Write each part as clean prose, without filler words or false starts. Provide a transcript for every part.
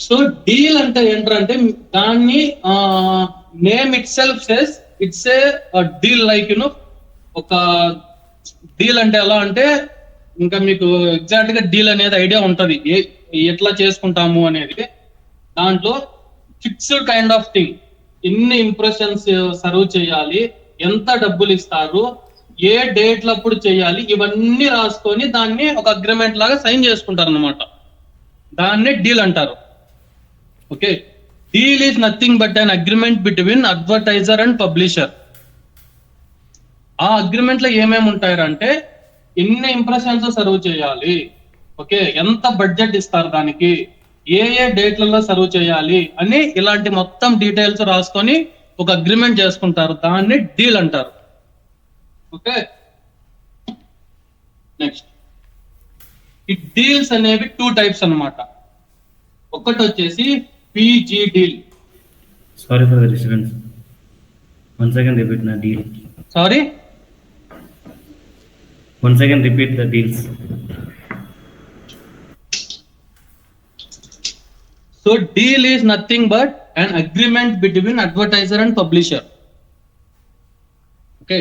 So deal అంటే ఏంటంటే దాన్ని name it self says it's a deal like ఒక డీల్ అంటే ఎలా అంటే ఇంకా మీకు ఎగ్జాక్ట్ గా డీల్ అనేది ఐడియా ఉంటది ఎట్లా చేసుకుంటాము అనేది. దాంట్లో ఫిక్స్డ్ కైండ్ ఆఫ్ థింగ్, ఎన్ని ఇంప్రెషన్స్ సర్వ్ చేయాలి, ఎంత డబ్బులు ఇస్తారు, ఏ డేట్లప్పుడు చేయాలి, ఇవన్నీ రాసుకొని దాన్ని ఒక అగ్రిమెంట్ లాగా సైన్ చేసుకుంటారు అనమాట. దాన్ని డీల్ అంటారు. Okay, deal is nothing but an agreement between advertiser and publisher. ఆ అగ్రిమెంట్ లో ఏమేమి ఉంటాయంటే ఎన్ని ఇంప్రెషన్స్ సర్వ్ చేయాలి, ఓకే, ఎంత బడ్జెట్ ఇస్తారు దానికి, ఏ డేట్లలో సర్వ్ చేయాలి అని ఇలాంటి మొత్తం డీటెయిల్స్ రాసుకొని ఒక అగ్రిమెంట్ చేసుకుంటారు. దాన్ని డీల్ అంటారు. ఓకే, నెక్స్ట్ ఈ డీల్స్ అనేవి 2 టైప్స్ అన్నమాట. ఒకటి వచ్చేసి PG deal. Sorry for the disturbance. Once again repeat the deal. Sorry, once again repeat the deals. So deal is nothing but an agreement between advertiser and publisher. Okay,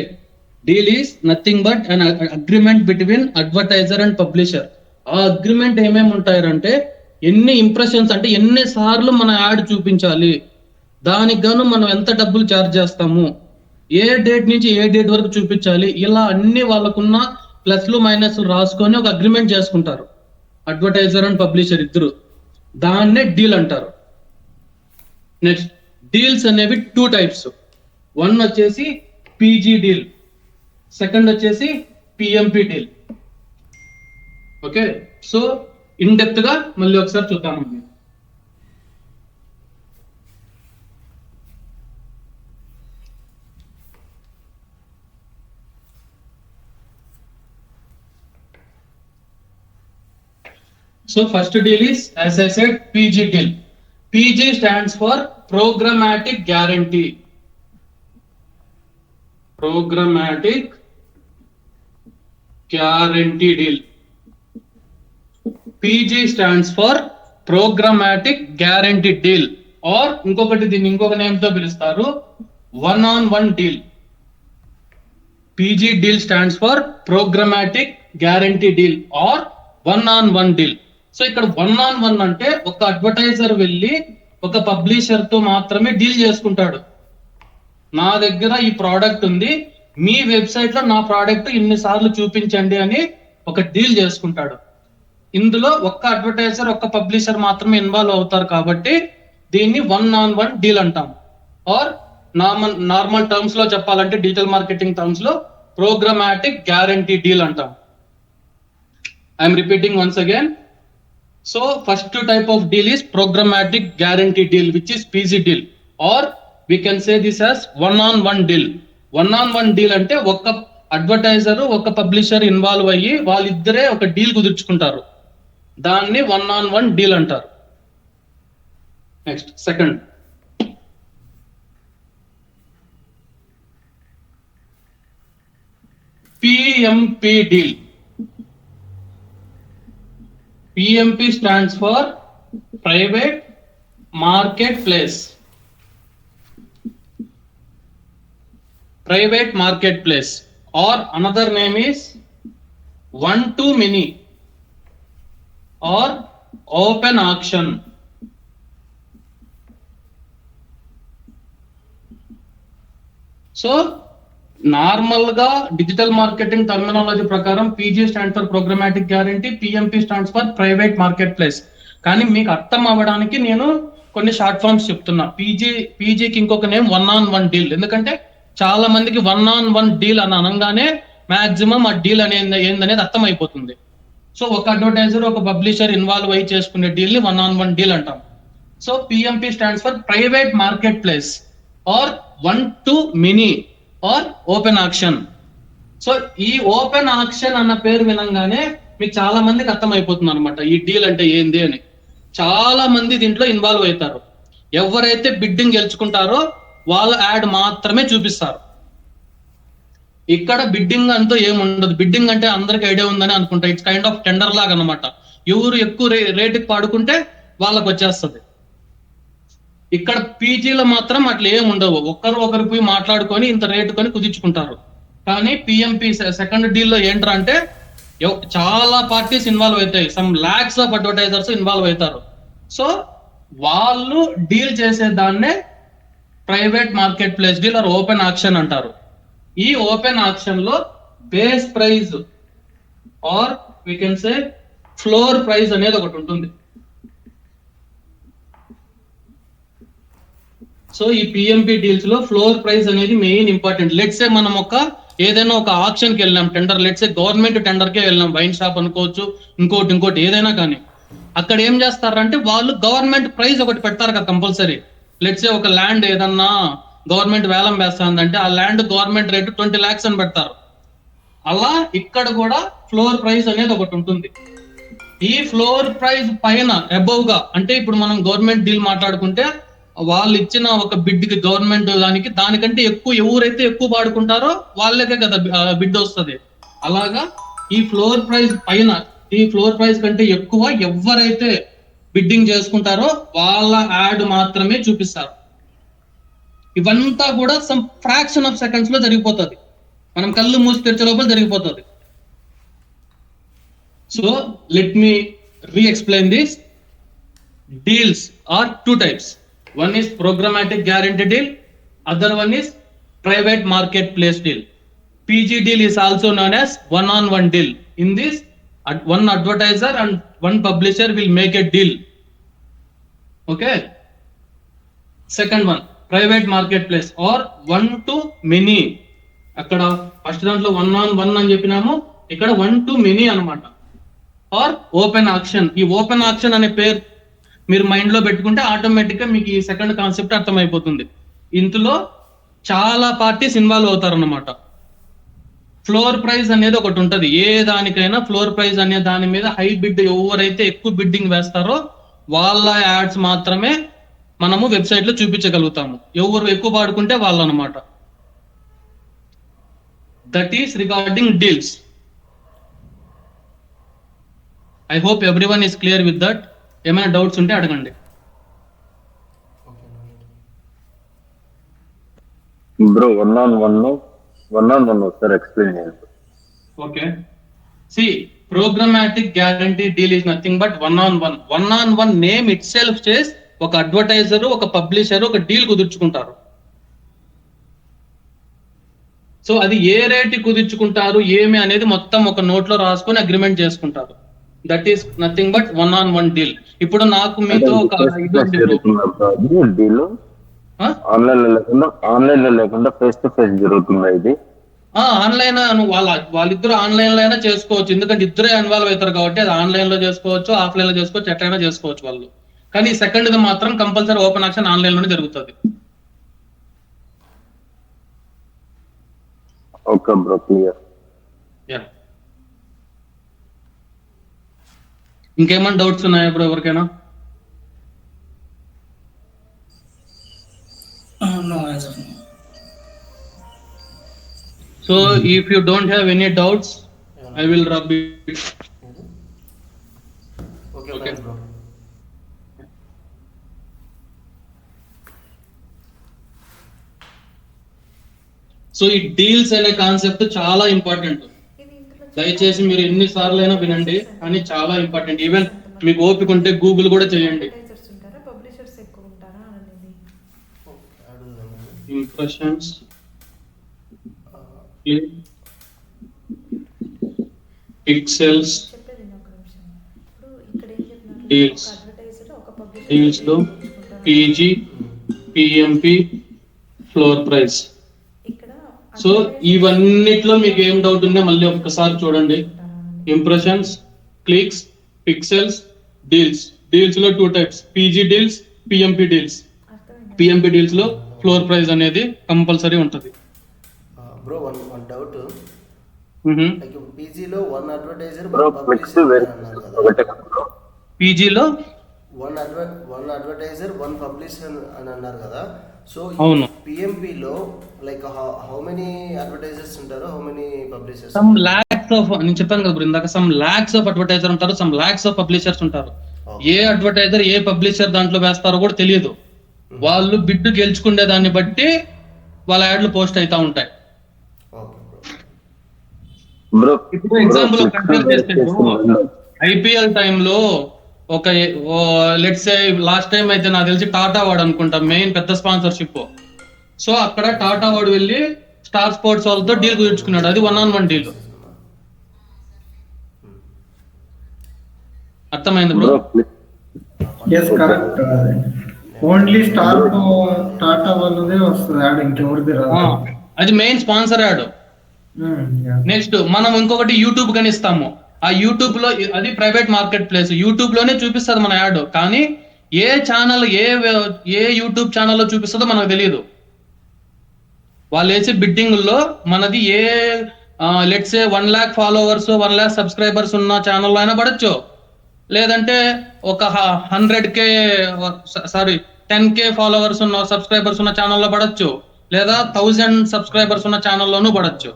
deal is nothing but an agreement between advertiser and publisher. ఆ agreement ఏమేమి ఉంటాయంటే ఎన్ని impressions అంటే ఎన్ని సార్లు మన add చూపించాలి, దానికి గాను మనం ఎంత డబ్బులు ఛార్జ్ చేస్తాము, ఏ డేట్ నుంచి ఏ డేట్ వరకు చూపించాలి, ఇలా అన్ని వాళ్ళకున్న ప్లస్లు మైనస్ రాసుకొని ఒక అగ్రిమెంట్ చేసుకుంటారు అడ్వర్టైజర్ అండ్ పబ్లిషర్ ఇద్దరు. దాన్నే డీల్ అంటారు. నెక్స్ట్ డీల్స్ అనేవి 2 టైప్స్. వన్ వచ్చేసి పీజీ డీల్, సెకండ్ వచ్చేసి PMP deal. Okay, so in depth గా మళ్ళీ ఒకసారి చూద్దామండి. So first deal is, as I said, PG deal. PG stands for programmatic guarantee. Programmatic guarantee deal. PG stands for programmatic guarantee deal, or ఇంకొకటి దీన్ని ఇంకొక name తో పిలుస్తారు, one on one deal. PG deal stands for programmatic guarantee deal or one on one deal. So ఇక్కడ 1-on-1 అంటే ఒక advertiser వెళ్ళి ఒక పబ్లిషర్ తో మాత్రమే డీల్ చేసుకుంటాడు. నా దగ్గర ఈ ప్రోడక్ట్ ఉంది, మీ వెబ్సైట్ లో నా ప్రోడక్ట్ ఇన్ని సార్లు చూపించండి అని ఒక డీల్ చేసుకుంటాడు. ఇందులో ఒక్క అడ్వర్టైజర్ ఒక్క పబ్లిషర్ మాత్రమే ఇన్వాల్వ్ అవుతారు కాబట్టి దీన్ని 1-on-1 డీల్ అంటాం. ఆర్ నార్మల్ టర్మ్స్ లో చెప్పాలంటే డిజిటల్ మార్కెటింగ్ టర్మ్స్ లో ప్రోగ్రామాటిక్ గ్యారంటీ డీల్ అంటాం. I'm repeating once again. So first type of deal is programmatic guarantee deal, which is PG deal, or we can say this as one-on-one deal. One-on-one deal అంటే ఒక advertiser ఒక publisher involve అయ్యి వాళ్ళిద్దరే ఒక deal కుదుర్చుకుంటారు. దాన్ని 1-on-1 deal అంటారు. Next second PMP deal. PMP stands for private marketplace. Private marketplace, or another name is one to many or open auction. So normal గా digital marketing terminology ప్రకారం PG stand for programmatic guarantee, PMP stands for private market place. కానీ మీకు అర్థం అవ్వడానికి నేను కొన్ని short forms చెప్తున్నా. పీజీకి ఇంకొక నేమ్ 1-on-1 డీల్. ఎందుకంటే చాలా మందికి 1-on-1 డీల్ అని అనగానే మాక్సిమం ఆ డీల్ అనేది ఏందనేది అర్థం అయిపోతుంది. సో ఒక అడ్వర్టైజర్ ఒక పబ్లిషర్ ఇన్వాల్వ్ అయ్యి చేసుకునే డీల్ ని 1-on-1 డీల్ అంటాం. So PMP stands for private market place or one to many or open auction. So ఈ ఓపెన్ ఆక్షన్ అన్న పేరు వినంగానే మీకు చాలా మందికి అర్థం అయిపోతుంది అనమాట ఈ డీల్ అంటే ఏంది అని. చాలా మంది దీంట్లో ఇన్వాల్వ్ అవుతారు. ఎవరైతే బిడ్డింగ్ గెలుచుకుంటారో వాళ్ళ యాడ్ మాత్రమే చూపిస్తారు. ఇక్కడ బిడ్డింగ్ అంటూ ఏముండదు. బిడ్డింగ్ అంటే అందరికి ఐడియా ఉందని అనుకుంటా. ఇట్స్ కైండ్ ఆఫ్ టెండర్ లాగా అనమాట. ఎవరు ఎక్కువ రేటుకి పాడుకుంటే వాళ్ళకి వచ్చేస్తుంది. ఇక్కడ పీజీలో మాత్రం అట్లా ఏం ఉండవు, ఒకరు పోయి మాట్లాడుకొని ఇంత రేటు కొని కుదించుకుంటారు. కానీ పిఎంపి సెకండ్ డీల్ లో ఏంట్రా అంటే చాలా పార్టీస్ ఇన్వాల్వ్ అవుతాయి, some lakhs of advertisers involve అవుతారు. సో వాళ్ళు డీల్ చేసే దాన్నే private market place deal or open auction అంటారు. ఈ ఓపెన్ ఆక్షన్ లో base price or we can say floor price అనేది ఒకటి ఉంటుంది. సో ఈ పిఎంపి డీల్స్ లో ఫ్లోర్ ప్రైస్ అనేది మెయిన్ ఇంపార్టెంట్. లెట్స్ సే మనం ఏదైనా ఒక ఆప్షన్ కి వెళ్ళాం, tender, let's say government tender కే వెళ్ళాం, వైన్ షాప్ అనుకోవచ్చు, ఇంకోటి ఏదైనా కానీ. అక్కడ ఏం చేస్తారంటే వాళ్ళు గవర్నమెంట్ ప్రైస్ ఒకటి పెడతారు కదా కంపల్సరీ. లెట్స్ సే ఒక ల్యాండ్ ఏదన్నా గవర్నమెంట్ వేలం వేస్తుందంటే ఆ ల్యాండ్ గవర్నమెంట్ రేటు 20 lakhs అని పెడతారు. అలా ఇక్కడ కూడా ఫ్లోర్ ప్రైస్ అనేది ఒకటి ఉంటుంది. ఈ ఫ్లోర్ ప్రైస్ పైన అబౌవ్ గా, అంటే ఇప్పుడు మనం గవర్నమెంట్ డీల్ మాట్లాడుకుంటే వాళ్ళు ఇచ్చిన ఒక బిడ్ కి గవర్నమెంట్ దానికంటే ఎక్కువ ఎవరైతే ఎక్కువ పాడుకుంటారో వాళ్ళకే కదా బిడ్ వస్తుంది. అలాగా ఈ ఫ్లోర్ ప్రైస్ పైన, ఈ ఫ్లోర్ ప్రైస్ కంటే ఎక్కువ ఎవరైతే బిడ్డింగ్ చేసుకుంటారో వాళ్ళ యాడ్ మాత్రమే చూపిస్తారు. ఇవంతా కూడా సమ్ ఫ్రాక్షన్ ఆఫ్ సెకండ్స్ లో జరిగిపోతుంది, మనం కళ్ళు మూసి తెరిచే లోపల జరిగిపోతుంది. So let me re-explain this. Deals are two types. One is programmatic guarantee deal, other one is private marketplace deal. PG deal is also known as one-on-one deal. In this, one advertiser and one publisher will make a deal. Okay. Second one, private marketplace or one to many. అక్కడ first దాంట్లో 1-on-1 అని చెప్పినాము, ఇక్కడ 1 to many అన్నమాట. Or open auction. ఈ open auction అనే పేరు మీరు మైండ్ లో పెట్టుకుంటే ఆటోమేటిక్ గా మీకు ఈ సెకండ్ కాన్సెప్ట్ అర్థమైపోతుంది. ఇందులో చాలా పార్టీస్ ఇన్వాల్వ్ అవుతారు అన్నమాట. ఫ్లోర్ ప్రైస్ అనేది ఒకటి ఉంటది, ఏ దానికైనా ఫ్లోర్ ప్రైస్ అనే దాని మీద హై బిడ్, ఎవరైతే ఎక్కువ బిడ్డింగ్ వేస్తారో వాళ్ళ యాడ్స్ మాత్రమే మనము వెబ్సైట్ లో చూపించగలుగుతాము, ఎవరు ఎక్కువ పాడుకుంటే వాళ్ళు అన్నమాట. That is regarding deals. I hope everyone is clear with that. ఏమైనా డౌట్స్ ఉంటే అడగండి. బ్రో వన్ ఆన్ వన్ ఒకసారి ఎక్స్ప్లెయిన్ చేయండి. Okay, see programmatic guarantee deal is nothing but one-on-one. One-on-one name itself says ఒక advertiser, ఒక publisher ఒక deal కుదుర్చుకుంటారు. So అది ఏ rate కుదుర్చుకుంటారు ఏమి అనేది మొత్తం ఒక నోట్ లో రాసుకొని అగ్రిమెంట్ చేసుకుంటారు. That is nothing but one-on-one deal. ఇప్పుడు నాకు మీతో ఒక డీల్ ఆన్లైన్ లో లేకుండా ఫేస్ టు ఫేస్ జరుగుతుందా ఇది? ఆన్లైన్ వాళ్ళిద్దరు ఆన్లైన్ లో అయినా చేసుకోవచ్చు, ఎందుకంటే ఇద్దరే ఇన్వాల్వ్ అవుతారు కాబట్టి. అది ఆన్లైన్ లో చేసుకోవచ్చు, ఆఫ్లైన్ లో చేసుకోవచ్చు, ఎట్లయినా చేసుకోవచ్చు వాళ్ళు. కానీ సెకండ్ ది మాత్రం కంపల్సరీ ఓపెన్ ఆక్షన్ ఆన్లైన్ లోనే జరుగుతుంది. Okay bro, clear. ఇంకేమైనా డౌట్స్ ఉన్నాయా ఇప్పుడు ఎవరికైనా? No, as of now. So if you don't have any doubts, I will rub it. Okay, bro. So ఈ డీల్స్ అనే కాన్సెప్ట్ చాలా ఇంపార్టెంట్. దయచేసి మీరు ఎన్ని సార్లు అయినా వినండి, కానీ చాలా ఇంపార్టెంట్. ఈవెన్ మీకు ఓపిక ఉంటే గూగుల్ కూడా చేయండి. ఇంప్రెషన్స్, పిక్సెల్స్, డీల్స్ లో PG, PMP, floor price. So ఇవన్నిట్లో మీకు ఏం డౌట్ ఉందో మళ్ళీ ఒక్కసారి చూడండి. Impressions, clicks, pixels, deals. Deals లో 2 types, PG deals, PMP deals. PMP deals లో ఫ్లోర్ ప్రైస్ అనేది కంపల్సరీ ఉంటుంది. బ్రో వన్ డౌట్, లైక్ పీజీలో వన్ అడ్వర్టైజర్ బ్రో ఫ్లెక్స్ వేరే పీజీలో వన్ అడ్వర్టైజర్ వన్ పబ్లిషర్ అని అన్నారు కదా. సో అవును, పిఎంపిలో లైక్ హౌ మెనీ అడ్వర్టైజర్స్ ఉంటారు, how many publishers? Some lakhs of, నేను చెప్పాను కదా ఇప్పుడు ఇందాక, సమ్ లాక్స్ ఆఫ్ అడ్వర్టైజర్ ఉంటారు, సమ్ లాక్స్ ఆఫ్ పబ్లిషర్స్ ఉంటారు. ఏ అడ్వర్టైజర్ ఏ పబ్లిషర్ దాంట్లో వేస్తారో కూడా తెలియదు. వాళ్ళు బిడ్ గెలుచుకునే దాన్ని బట్టి వాళ్ళ యాడ్లు పోస్ట్ అవుతా ఉంటాయి. ఓకే బ్రో ఇప్పుడు ఎగ్జాంపుల్ కంపేర్ చేస్తే ఐపీఎల్ టైంలో ఒక లెట్స్ సే లాస్ట్ టైం అయితే నాకు తెలిసి టాటా వాడు అనుకుంటా మెయిన్ పెద్ద స్పాన్సర్షిప్. సో అక్కడ టాటా వాడు వెళ్ళి స్టార్ స్పోర్ట్స్ వాళ్ళతో డీల్ కుదుర్చుకున్నాడు. అది 1-on-1 డీల్. అర్థమైంది bro? Yes correct. Only Star Tata వాళ్ళదే వస్తుంది యాడ్, ఇంకెవరిది రాదు. అది మెయిన్ స్పాన్సర్ యాడ్. నెక్స్ట్ మనం ఇంకొకటి యూట్యూబ్ కని ఇస్తాము. ఆ యూట్యూబ్ లో అది ప్రైవేట్ మార్కెట్ ప్లేస్, యూట్యూబ్ లోనే చూపిస్తుంది మన యాడ్. కానీ ఏ ఛానల్ ఏ యూట్యూబ్ ఛానల్లో చూపిస్తుందో మనకు తెలియదు. వాళ్ళు వేసే బిడ్డింగ్ లో మనది ఏ let's say 1 lakh followers 1 lakh subscribers ఉన్న ఛానల్లో అయినా పడచ్చు, లేదంటే ఒక 10K ఫాలోవర్స్ ఉన్న సబ్స్క్రైబర్స్ ఉన్న ఛానల్లో పడచ్చు, లేదా 1000 సబ్స్క్రైబర్స్ ఉన్న ఛానల్లోనూ పడచ్చు.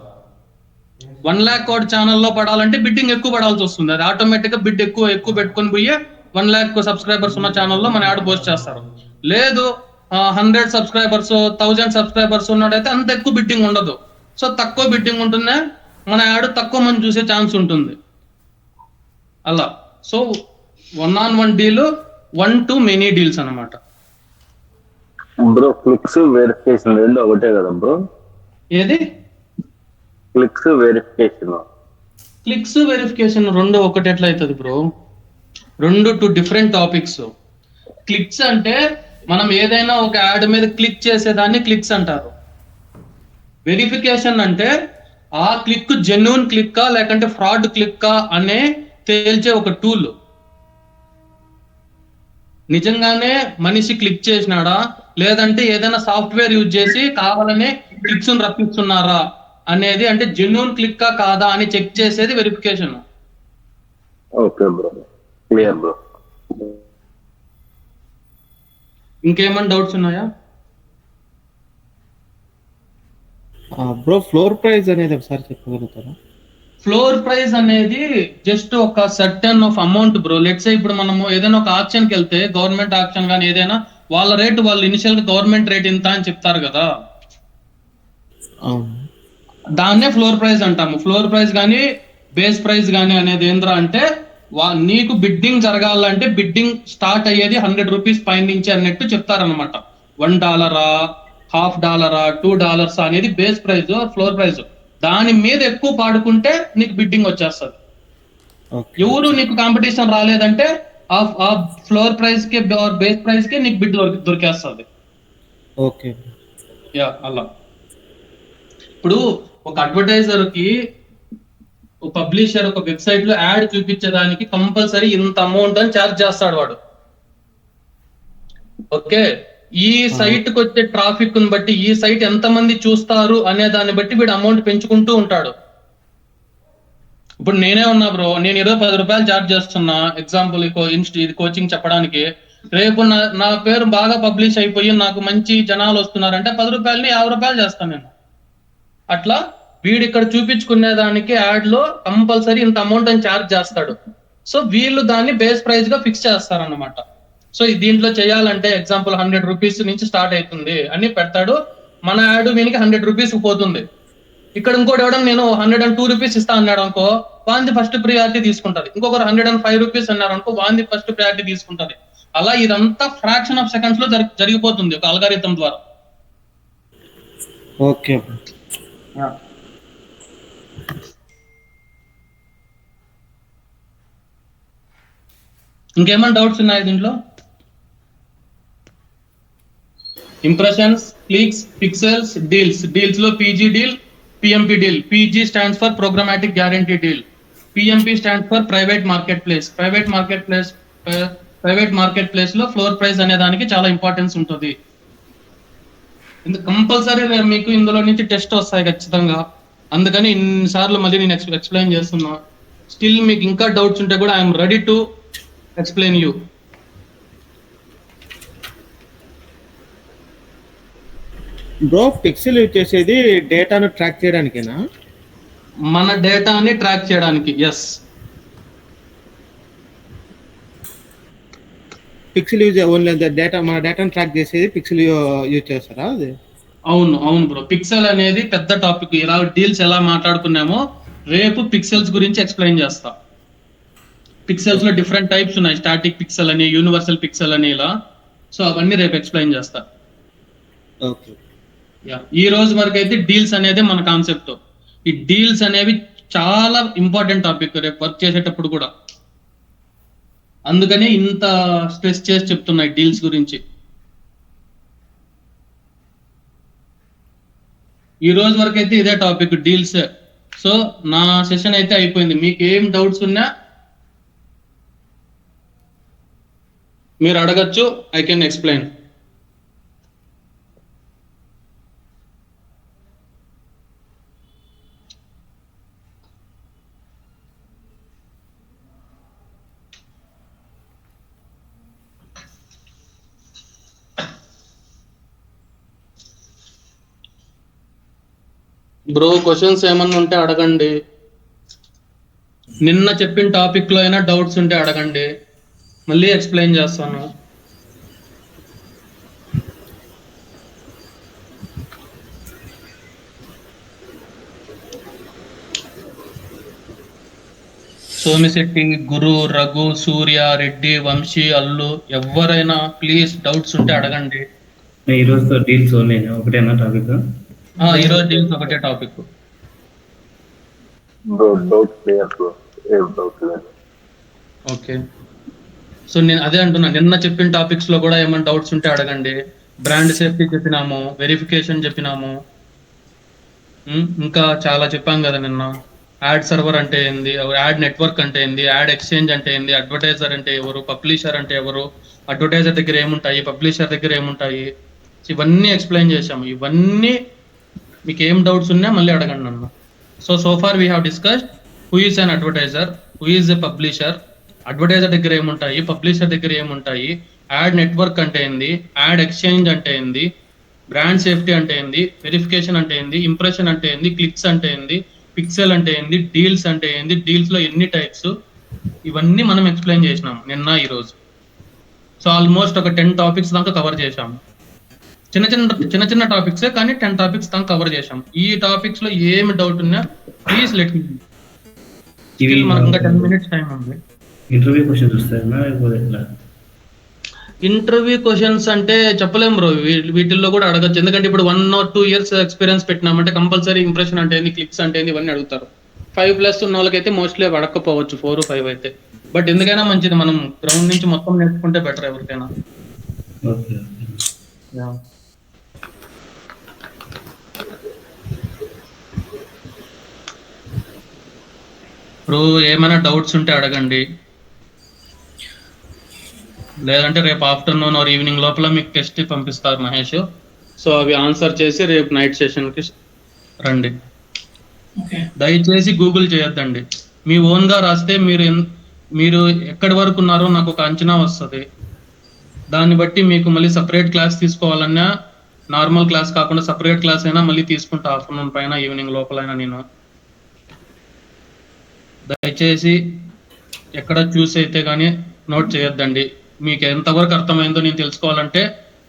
1 lakh కోటి ఛానల్లో పడాలంటే బిడ్డింగ్ ఎక్కువ పడాల్సి వస్తుంది. అది ఆటోమేటిక్ గా బిడ్ ఎక్కువ పెట్టుకొని పోయి 1 lakh సబ్స్క్రైబర్స్ ఉన్న ఛానల్లో మన యాడ్ పోస్ట్ చేస్తారు. లేదు 100 సబ్స్క్రైబర్స్ 1000 సబ్స్క్రైబర్స్ ఉన్నాడైతే అంత ఎక్కువ బిడ్డింగ్ ఉండదు. సో తక్కువ బిడ్డింగ్ ఉంటుందే మన యాడ్ తక్కువ మంది చూసే ఛాన్స్ ఉంటుంది అలా. So 1-on-1 deal 1 to many deals అన్నమాట. బ్రో క్లిక్స్ వెరిఫికేషన్ రెండు ఒకటే కదా బ్రో? ఏది క్లిక్స్ వెరిఫికేషన్? క్లిక్స్ వెరిఫికేషన్ రెండు ఒకటి ఎట్లా అవుతుంది బ్రో? రెండు 2 డిఫరెంట్ టాపిక్స్. క్లిక్స్ అంటే మనం ఏదైనా ఒక యాడ్ మీద క్లిక్ చేసేదాన్ని క్లిక్స్ అంటారు. వెరిఫికేషన్ అంటే ఆ క్లిక్ జెన్యూన్ క్లిక్కా లేకంటే ఫ్రాడ్ క్లిక్కా అనే తేల్చే ఒక టూల్. నిజంగానే మనిషి క్లిక్ చేసినాడా లేదంటే ఏదైనా సాఫ్ట్వేర్ యూజ్ చేసి కావాలనే క్లిక్స్ రప్పిస్తున్నారా అనేది, అంటే జెన్యూన్ క్లిక్కా కాదా అని చెక్ చేసేది verification. Okay bro, clear bro. ఇంకేమైనా డౌట్స్ ఉన్నాయా బ్రో? ఫ్లోర్ ప్రైస్ అనేది ఒకసారి చెప్పగలుగుతారా? ఫ్లోర్ ప్రైస్ అనేది జస్ట్ ఒక certain of amount bro. Let's say ఇప్పుడు మనము ఏదైనా ఒక ఆప్షన్ కి వెళ్తే, గవర్నమెంట్ ఆప్షన్ కానీ ఏదైనా, వాళ్ళ రేటు వాళ్ళు ఇనిషియల్ గా గవర్నమెంట్ రేట్ ఇంత అని చెప్తారు కదా, దాన్నే ఫ్లోర్ ప్రైస్ అంటాము. ఫ్లోర్ ప్రైస్ కానీ బేస్ ప్రైస్ కానీ అనేది ఏంద్రా అంటే నీకు బిడ్డింగ్ జరగాలంటే బిడ్డింగ్ స్టార్ట్ అయ్యేది 100 రూపీస్ పై నుంచి అన్నట్టు చెప్తారనమాట. $1, $50, $2 అనేది బేస్ ప్రైస్, ఫ్లోర్ ప్రైస్. దాని మీద ఎక్కువ పాడుకుంటే నీకు బిడ్డింగ్ వచ్చేస్తుంది. ఎవరు నీకు కాంపిటీషన్ రాలేదంటే ఆ ఫ్లోర్ ప్రైస్ కి బేస్ ప్రైస్ కి నీకు బిడ్ దొరికేస్తుంది. ఓకే యా అలా. ఇప్పుడు ఒక అడ్వర్టైజర్ కి పబ్లిషర్ ఒక వెబ్సైట్ లో యాడ్ చూపించడానికి కంపల్సరీ ఇంత అమౌంట్ అని ఛార్జ్ చేస్తాడు వాడు. ఓకే, ఈ సైట్ కి వచ్చే ట్రాఫిక్ ని బట్టి, ఈ సైట్ ఎంత మంది చూస్తారు అనే దాన్ని బట్టి వీడు అమౌంట్ పెంచుకుంటూ ఉంటాడు. ఇప్పుడు నేనే ఉన్నా బ్రో, నేను 10 రూపాయలు ఛార్జ్ చేస్తున్నా ఎగ్జాంపుల్ ఇది కోచింగ్ చెప్పడానికి. రేపు నా పేరు బాగా పబ్లిష్ అయిపోయి నాకు మంచి జనాలు వస్తున్నారంటే 10 రూపాయలని 50 రూపాయలు చేస్తాను నేను. అట్లా వీడు ఇక్కడ చూపించుకునే దానికి యాడ్ లో కంపల్సరీ ఇంత అమౌంట్ అని ఛార్జ్ చేస్తాడు. సో వీళ్ళు దాన్ని బేస్ ప్రైస్ గా ఫిక్స్ చేస్తారన్నమాట. సో దీంట్లో చేయాలంటే ఎగ్జాంపుల్ 100 రూపీస్ నుంచి స్టార్ట్ అవుతుంది అని పెడతాడు. మన యాడ్ వీనికి 100 రూపీస్ పోతుంది. ఇక్కడ ఇంకోటి ఎవడం నేను 102 రూపీస్ ఇస్తా అన్నాడు అనుకో, వాంది ఫస్ట్ ప్రియారిటీ తీసుకుంటది. ఇంకొకరు 105 రూపీస్ అన్నారు అనుకో, వాంది ఫస్ట్ ప్రియారిటీ తీసుకుంటది. అలా ఇదంతా ఫ్రాక్షన్ ఆఫ్ సెకండ్స్ లో జరిగిపోతుంది ఒక అల్గారిథం ద్వారా. ఓకే. ఇంకేమైనా డౌట్స్ ఉన్నాయి దీంట్లో? ఇంప్రెషన్స్, క్లిక్స్, పిక్సెల్స్, డీల్స్ లో PG deal, PMP deal. PG stands for programmatic guarantee deal, PMP stands for private market place. Private market place లో ఫ్లోర్ ప్రైస్ అనే దానికి చాలా ఇంపార్టెన్స్ ఉంటుంది. కంపల్సరీ మీకు ఇందులో నుంచి టెస్ట్ వస్తాయి ఖచ్చితంగా. అందుకని ఇన్నిసార్లు మళ్ళీ నేను ఎక్స్ప్లెయిన్ చేస్తున్నా. స్టిల్ మీకు ఇంకా డౌట్స్ ఉంటే కూడా I'm ready to explain you. Bro pixel use చేసేది డేటాను ట్రాక్ చేయడానికేనా? మన డేటాని ట్రాక్ చేయడానికి. Yes. Pixel use only data మన డేటాను ట్రాక్ చేసేది పిక్సెల్ యూజ్ చేస్తారా అది? అవును అవును బ్రో, పిక్సెల్ అనేది పెద్ద టాపిక్. ఇలా డీల్స్ ఎలా మాట్లాడుకున్నామో రేపు పిక్సెల్స్ గురించి ఎక్స్ప్లెయిన్ చేస్తా. పిక్సెల్స్ లో డిఫరెంట్ టైప్స్ ఉన్నాయి, స్టాటిక్ పిక్సెల్ అని, యూనివర్సల్ పిక్సెల్ అని, ఇలా. సో అవన్నీ రేపు ఎక్స్ప్లెయిన్ చేస్తా. ఓకే. ఈ రోజు వరకు అయితే డీల్స్ అనేది మన కాన్సెప్ట్. ఈ డీల్స్ అనేవి చాలా ఇంపార్టెంట్ టాపిక్ రేపు వర్క్ చేసేటప్పుడు కూడా. అందుకని ఇంత స్ట్రెస్ చేసి చెప్తున్నాయి డీల్స్ గురించి. ఈ రోజు వరకు అయితే ఇదే టాపిక్, డీల్స్. సో నా సెషన్ అయితే అయిపోయింది. మీకు ఏం డౌట్స్ ఉన్నా మీరు అడగచ్చు, I can explain. Bro questions ఏమన్నా ఉంటే అడగండి. నిన్న చెప్పిన టాపిక్ లో అయినా డౌట్స్ ఉంటే అడగండి, మళ్ళీ ఎక్స్ప్లెయిన్ చేస్తాను. సోమిశెట్టి, గురు, రఘు, సూర్య, రెడ్డి, వంశీ, అల్లు, ఎవరైనా ప్లీజ్ డౌట్స్ ఉంటే అడగండి. ఈ రోజుతో డీల్స్ ఓన్లీ ఒకటేనా టాపిక్? ఈరోజు డీల్స్ ఒకటే topic. Bro doubt clear bro, ఏం డౌట్ లేదు. ఓకే, సో నేను అదే అంటున్నా, నిన్న చెప్పిన టాపిక్స్ లో కూడా ఏమైనా డౌట్స్ ఉంటే అడగండి. బ్రాండ్ సేఫ్టీ చెప్పినాము, వెరిఫికేషన్ చెప్పినాము, ఇంకా చాలా చెప్పాం కదా నిన్న. యాడ్ సర్వర్ అంటే ఏంది, యాడ్ నెట్వర్క్ అంటే ఏంది, యాడ్ ఎక్స్చేంజ్ అంటే ఏంది, అడ్వర్టైజర్ అంటే ఎవరు, పబ్లిషర్ అంటే ఎవరు, అడ్వర్టైజర్ దగ్గర ఏముంటాయి, పబ్లిషర్ దగ్గర ఏముంటాయి, ఇవన్నీ ఎక్స్ప్లెయిన్ చేశాము. ఇవన్నీ మీకు ఏం డౌట్స్ ఉన్నా మళ్ళీ అడగండి నన్ను. So far we have discussed who is an advertiser, who is a publisher, advertiser దగ్గర ఏముంటాయి, పబ్లిషర్ దగ్గర ఏముంటాయి, యాడ్ నెట్వర్క్ అంటే ఏంది, యాడ్ ఎక్స్చేంజ్ అంటే ఏంది, బ్రాండ్ సేఫ్టీ అంటే ఏంది, వెరిఫికేషన్ అంటే ఏంది, ఇంప్రెషన్ అంటే ఏంది, క్లిక్స్ అంటే ఏంది, పిక్సెల్ అంటే ఏంది, డీల్స్ అంటే ఏంది, డీల్స్ లో ఎన్ని టైప్స్, ఇవన్నీ మనం ఎక్స్ప్లెయిన్ చేసినాం నిన్న ఈరోజు. సో ఆల్మోస్ట్ ఒక 10 టాపిక్స్ దాకా కవర్ చేశాము. చిన్న చిన్న టాపిక్స్ కానీ 10 టాపిక్స్ దాకా కవర్ చేశాం. ఈ టాపిక్స్ లో ఏమి డౌట్ ఉన్నా ప్లీజ్ లెట్ మీ. మనకు ఇంకా 10 మినిట్స్ టైం ఉంది. ఇంటర్వ్యూ క్వశ్చన్స్ వస్తాయన్నా లేకపోతే ఎట్లా? ఇంటర్వ్యూ క్వశ్చన్స్ అంటే చెప్పలేం బ్రో, వీటిల్లో కూడా అడగచ్చు. ఎందుకంటే ఇప్పుడు 1 or 2 years ఎక్స్పీరియన్స్ పెట్టినామంటే కంపల్సరీ ఇంప్రెషన్ అంటే ఏంది, క్లిక్స్ అంటే ఏంది, ఇవన్నీ అడుగుతారు. 5+ ఉన్న వాళ్ళకైతే మోస్ట్లీ అడగకపోవచ్చు, 4 or 5 అయితే. బట్ ఎందుకైనా మంచిది, మనం గ్రౌండ్ నుంచి మొత్తం నేర్చుకుంటే బెటర్ ఎవరికైనా. ఓకే. ఇప్పుడు ఏమైనా డౌట్స్ ఉంటే అడగండి, లేదంటే రేపు ఆఫ్టర్నూన్ ఆర్ ఈవినింగ్ లోపల మీకు టెస్ట్ పంపిస్తారు మహేష్. సో అవి ఆన్సర్ చేసి రేపు నైట్ సెషన్కి రండి. దయచేసి గూగుల్ చేయొద్దండి, మీ ఓన్గా రాస్తే మీరు ఎక్కడి వరకు ఉన్నారో నాకు ఒక అంచనా వస్తుంది. దాన్ని బట్టి మీకు మళ్ళీ సపరేట్ క్లాస్ తీసుకోవాలన్నా, నార్మల్ క్లాస్ కాకుండా సపరేట్ క్లాస్ అయినా మళ్ళీ తీసుకుంటా, ఆఫ్టర్నూన్ పైన ఈవినింగ్ లోపలైనా. నేను దయచేసి ఎక్కడ చూస్ అయితే కానీ నోట్ చేయొద్దండి. మీకు ఎంతవరకు అర్థమైందో నేను తెలుసుకోవాలంటే,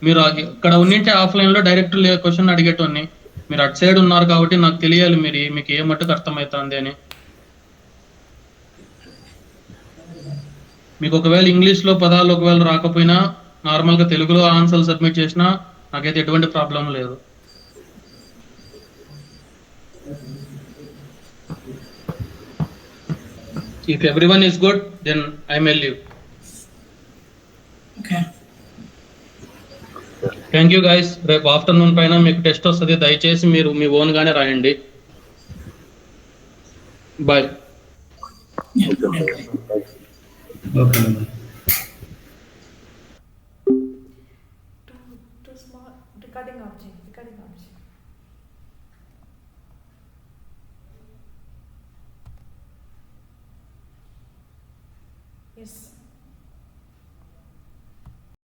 మీరు ఇక్కడ ఉన్నింటే ఆఫ్లైన్లో డైరెక్ట్ క్వశ్చన్ అడిగేటోని. మీరు అటు సైడ్ ఉన్నారు కాబట్టి నాకు తెలియాలి మీకు ఏ మట్టుకు అర్థమవుతుంది అని. మీకు ఒకవేళ ఇంగ్లీష్లో పదాలు ఒకవేళ రాకపోయినా నార్మల్గా తెలుగులో ఆన్సర్లు సబ్మిట్ చేసినా నాకైతే ఎటువంటి ప్రాబ్లం లేదు. If everyone is good, then I may leave. Okay. Thank you guys. రేపు ఆఫ్టర్నూన్ పైన మీకు టెస్ట్ వస్తుంది, దయచేసి మీరు మీ ఓన్ గానే రాయండి. Bye. Okay. Too small. Recording object. Yes.